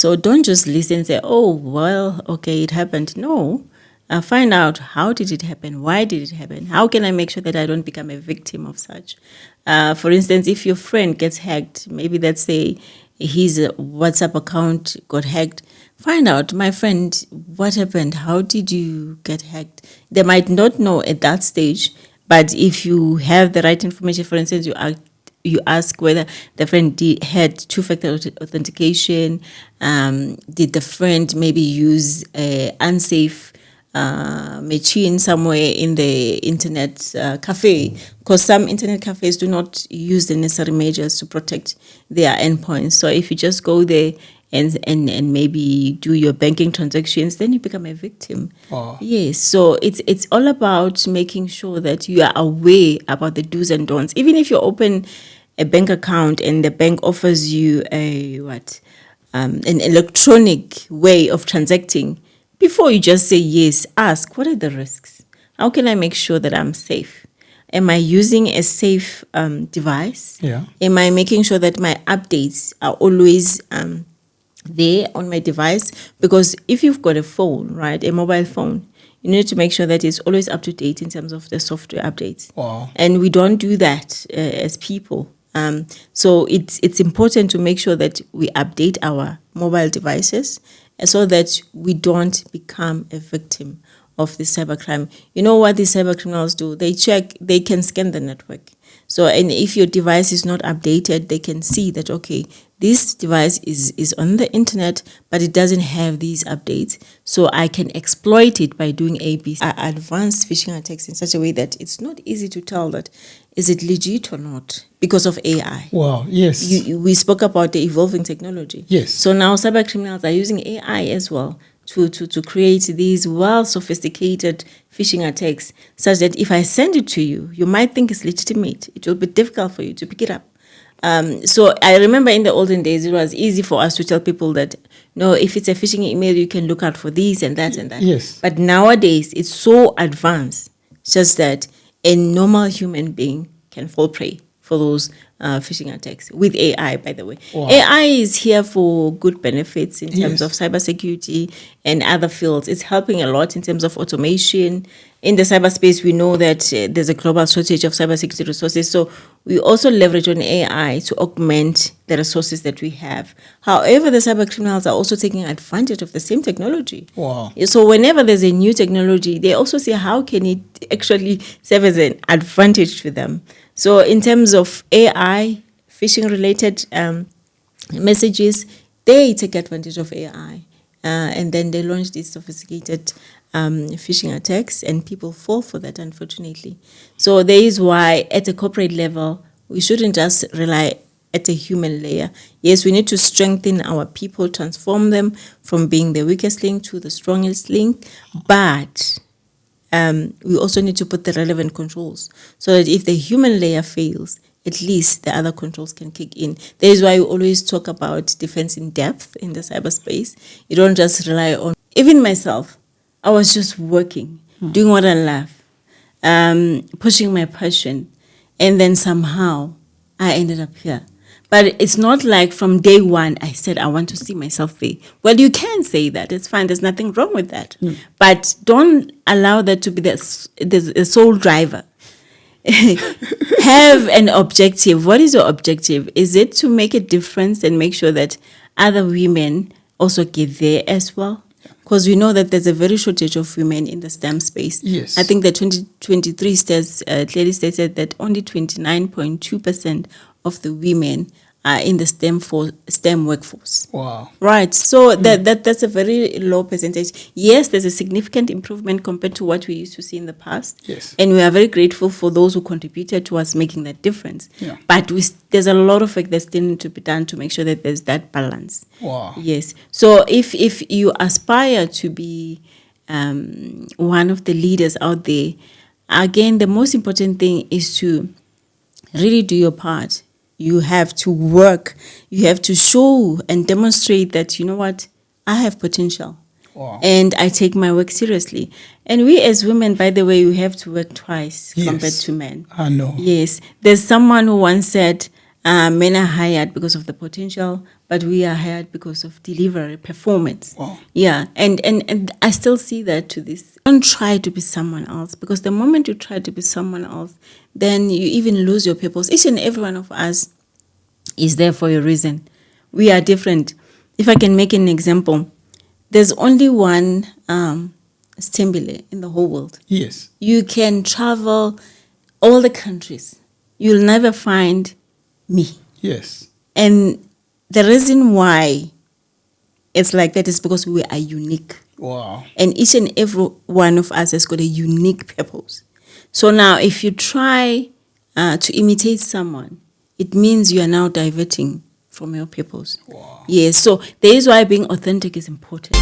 So don't just listen and say, oh, well, okay, it happened. No. Find out, how did it happen? Why did it happen? How can I make sure that I don't become a victim of such? For instance, if your friend gets hacked, maybe let's say his WhatsApp account got hacked, find out, my friend, what happened? How did you get hacked? They might not know at that stage, but if you have the right information, for instance, you ask whether the friend had two-factor authentication, did the friend maybe use unsafe machine somewhere in the internet cafe, because some internet cafes do not use the necessary measures to protect their endpoints. So if you just go there and maybe do your banking transactions, then you become a victim. Oh. Yes, so it's all about making sure that you are aware about the do's and don'ts. Even if you open a bank account and the bank offers you an electronic way of transacting, before you just say yes, ask, what are the risks? How can I make sure that I'm safe? Am I using a safe device? Yeah. Am I making sure that my updates are always there on my device? Because if you've got a phone, right, a mobile phone, you need to make sure that it's always up to date in terms of the software updates. Wow. And we don't do that as people. So it's important to make sure that we update our mobile devices so that we don't become a victim of the cybercrime. You know what these cyber criminals do? They can scan the network. So, and if your device is not updated, they can see that, okay, this device is on the internet, but it doesn't have these updates. So I can exploit it by doing advanced phishing attacks in such a way that it's not easy to tell that is it legit or not because of AI. Wow, yes. We spoke about the evolving technology. Yes. So now cyber criminals are using AI as well to create these well-sophisticated phishing attacks, such that if I send it to you, you might think it's legitimate. It will be difficult for you to pick it up. So I remember in the olden days, it was easy for us to tell people that, no, if it's a phishing email, you can look out for this and that and that. Yes. But nowadays, it's so advanced, just that a normal human being can fall prey for those phishing attacks with AI, by the way. Wow. AI is here for good benefits in terms of cybersecurity and other fields. It's helping a lot in terms of automation. In the cyberspace, we know that there's a global shortage of cybersecurity resources. So we also leverage on AI to augment the resources that we have. However, the cyber criminals are also taking advantage of the same technology. Wow. So whenever there's a new technology, they also see how can it actually serve as an advantage to them. So in terms of AI, phishing-related messages, they take advantage of AI. And then they launch these sophisticated phishing attacks, and people fall for that, unfortunately. So there is why, at a corporate level, we shouldn't just rely at a human layer. Yes, we need to strengthen our people, transform them from being the weakest link to the strongest link, but we also need to put the relevant controls so that if the human layer fails, at least the other controls can kick in. That is why we always talk about defense in depth in the cyberspace. You don't just rely on... Even myself, I was just working, doing what I love, pushing my passion, and then somehow I ended up here. But it's not like from day one I said I want to see myself there. Well, you can say that. It's fine. There's nothing wrong with that. But don't allow that to be the sole driver. Have an objective. What is your objective? Is it to make a difference and make sure that other women also get there as well? Because we know that there's a very shortage of women in the STEM space. Yes. I think the 2023 stats clearly stated that only 29.2% of the women are in the STEM workforce. Wow. Right. So that's a very low percentage. Yes, there's a significant improvement compared to what we used to see in the past. Yes. And we are very grateful for those who contributed to us making that difference. Yeah. But there's a lot of work that still needs to be done to make sure that there's that balance. Wow. Yes. So if you aspire to be one of the leaders out there, again, the most important thing is to really do your part. You have to work. You have to show and demonstrate that, you know what, I have potential. Wow. And I take my work seriously. And we as women, by the way, we have to work twice compared to men. I know. Yes. There's someone who once said, Men are hired because of the potential, but we are hired because of delivery, performance. Wow. Yeah, and I still see that to this. Don't try to be someone else, because the moment you try to be someone else, then you even lose your purpose. Each and every one of us is there for a reason. We are different. If I can make an example, there's only one Sithembile in the whole world. Yes. You can travel all the countries. You'll never find me. Yes. And the reason why it's like that is because we are unique. Wow. And each and every one of us has got a unique purpose. So now if you try to imitate someone, it means you are now diverting from your purpose. Wow. Yes, so there is why being authentic is important.